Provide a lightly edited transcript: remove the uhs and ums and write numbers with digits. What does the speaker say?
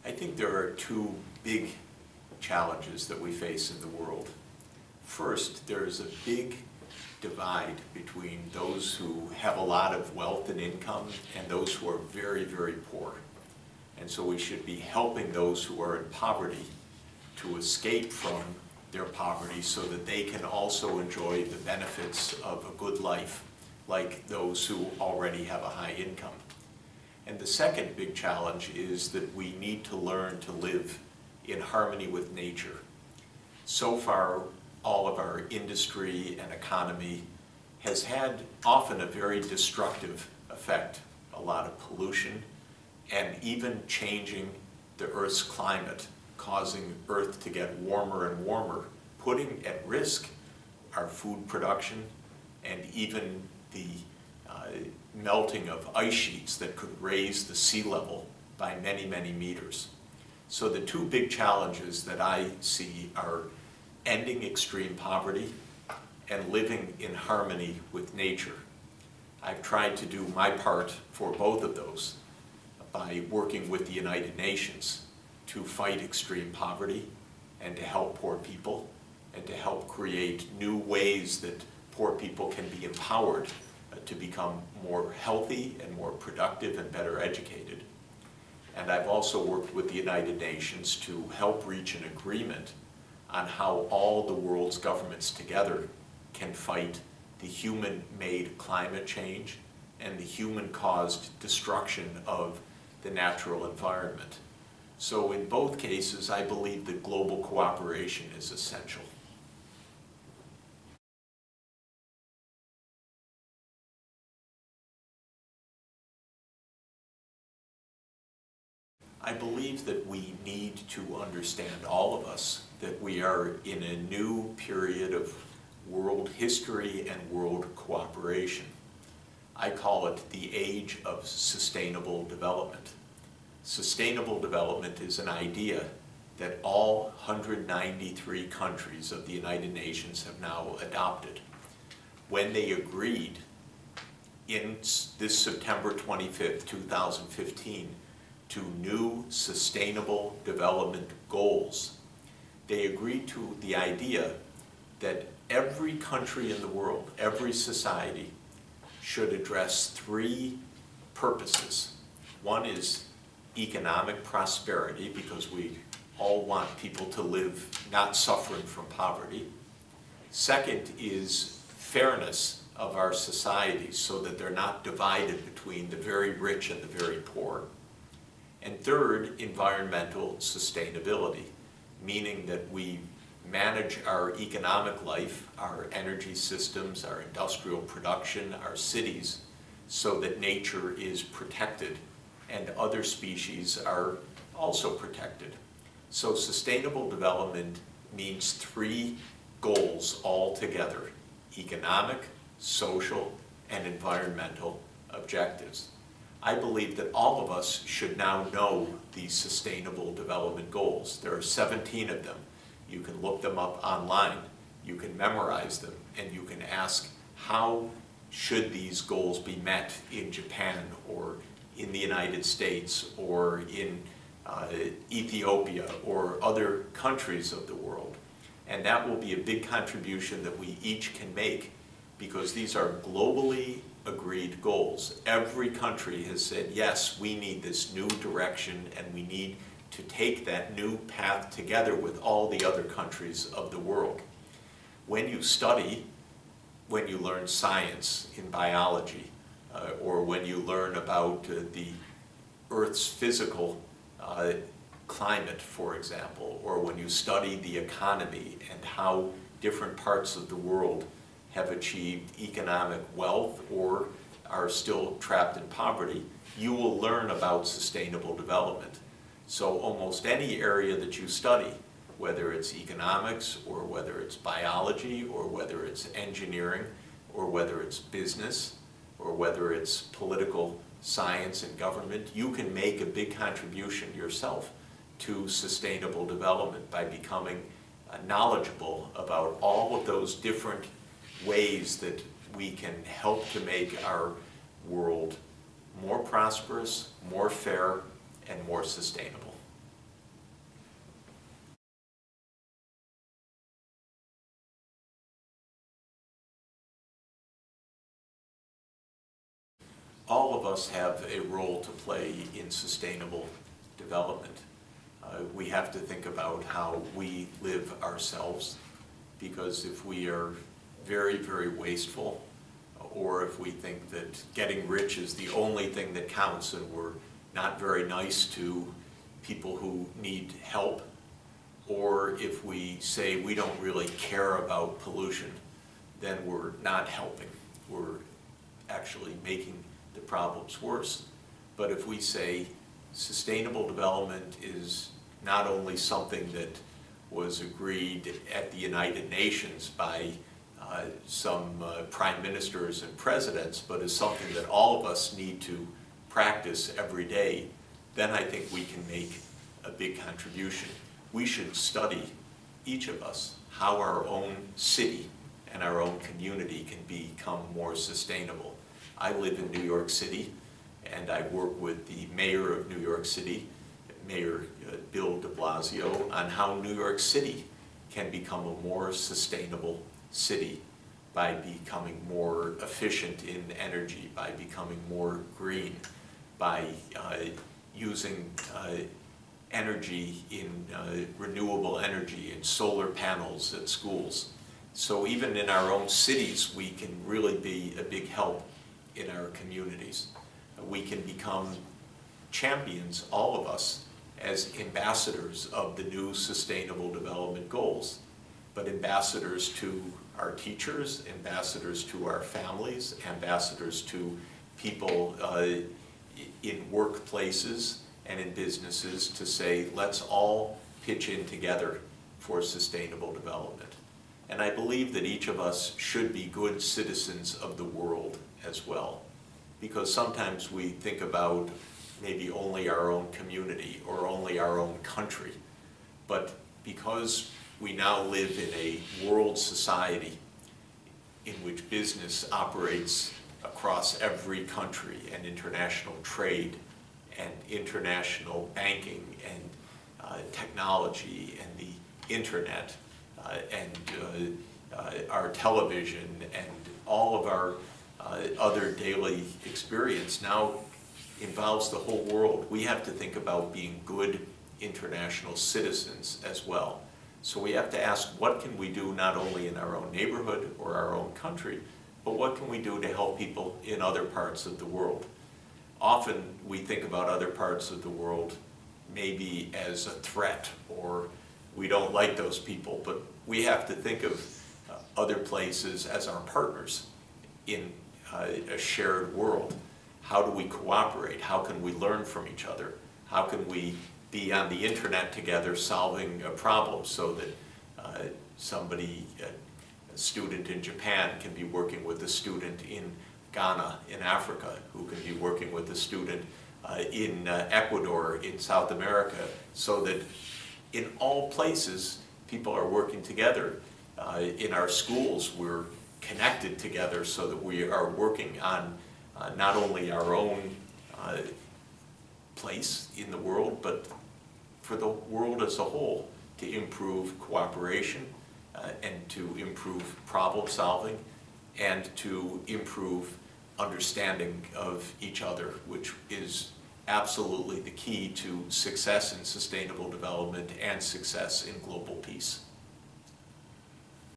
I think there are two big challenges that we face in the world. First, there is a big divide between those who have a lot of wealth and income and those who are very, very poor. And so we should be helping those who are in poverty to escape from their poverty so that they can also enjoy the benefits of a good life, like those who already have a high income. And the second big challenge is that we need to learn to live in harmony with nature. So far, all of our industry and economy has had often a very destructive effect, a lot of pollution, and even changing the Earth's climate, causing Earth to get warmer and warmer, putting at risk our food production and even the melting of ice sheets that could raise the sea level by many, many meters. So the two big challenges that I see are ending extreme poverty and living in harmony with nature. I've tried to do my part for both of those by working with the United Nations to fight extreme poverty and to help poor people and to help create new ways that poor people can be empowered to become more healthy and more productive and better educated. And I've also worked with the United Nations to help reach an agreement on how all the world's governments together can fight the human-made climate change and the human-caused destruction of the natural environment. So in both cases, I believe that global cooperation is essential. I believe that we need to understand, all of us, that we are in a new period of world history and world cooperation. I call it the age of sustainable development. Sustainable development is an idea that all 193 countries of the United Nations have now adopted. When they agreed in this September 25th, 2015, to new sustainable development goals, they agreed to the idea that every country in the world, every society, should address three purposes. One is economic prosperity, because we all want people to live not suffering from poverty. Second is fairness of our societies, so that they're not divided between the very rich and the very poor. And third, environmental sustainability, meaning that we manage our economic life, our energy systems, our industrial production, our cities, so that nature is protected and other species are also protected. So sustainable development means three goals all together: economic, social, and environmental objectives. I believe that all of us should now know these sustainable development goals. There are 17 of them. You can look them up online, you can memorize them, and you can ask, how should these goals be met in Japan or in the United States or in Ethiopia or other countries of the world? And that will be a big contribution that we each can make, because these are globally agreed goals. Every country has said, yes, we need this new direction, and we need to take that new path together with all the other countries of the world. When you study, when you learn science in biology, or when you learn about the Earth's physical climate, for example, or when you study the economy and how different parts of the world have achieved economic wealth or are still trapped in poverty, you will learn about sustainable development. So almost any area that you study, whether it's economics or whether it's biology or whether it's engineering or whether it's business or whether it's political science and government, you can make a big contribution yourself to sustainable development by becoming knowledgeable about all of those different ways that we can help to make our world more prosperous, more fair, and more sustainable. all of us have a role to play in sustainable development. We have to think about how we live ourselves, because if we are very, very wasteful, or if we think that getting rich is the only thing that counts and we're not very nice to people who need help, or if we say we don't really care about pollution, then we're not helping. We're actually making the problems worse. But if we say sustainable development is not only something that was agreed at the United Nations by some prime ministers and presidents, but is something that all of us need to practice every day, then I think we can make a big contribution. We should study, each of us, how our own city and our own community can become more sustainable. I live in New York City, and I work with the mayor of New York City, Mayor Bill de Blasio, on how New York City can become a more sustainable city by becoming more efficient in energy, by becoming more green, by using energy in renewable energy in solar panels at schools. So even in our own cities, we can really be a big help in our communities. We can become champions, all of us, as ambassadors of the new Sustainable Development Goals, but ambassadors to our teachers, ambassadors to our families, ambassadors to people in workplaces and in businesses, to say, let's all pitch in together for sustainable development. And I believe that each of us should be good citizens of the world as well, because sometimes we think about maybe only our own community or only our own country. But because we now live in a world society in which business operates across every country, and international trade and international banking and technology and the internet and our television and all of our other daily experience now involves the whole world. We have to think about being good international citizens as well. So we have to ask, what can we do not only in our own neighborhood or our own country, but what can we do to help people in other parts of the world? Often we think about other parts of the world maybe as a threat, or we don't like those people, but we have to think of other places as our partners in a shared world. How do we cooperate? How can we learn from each other? How can we be on the internet together solving a problem, so that a student in Japan can be working with a student in Ghana in Africa, who can be working with a student in Ecuador in South America, so that in all places people are working together. In our schools, we're connected together so that we are working on not only our own place in the world, but for the world as a whole, to improve cooperation and to improve problem solving and to improve understanding of each other, which is absolutely the key to success in sustainable development and success in global peace.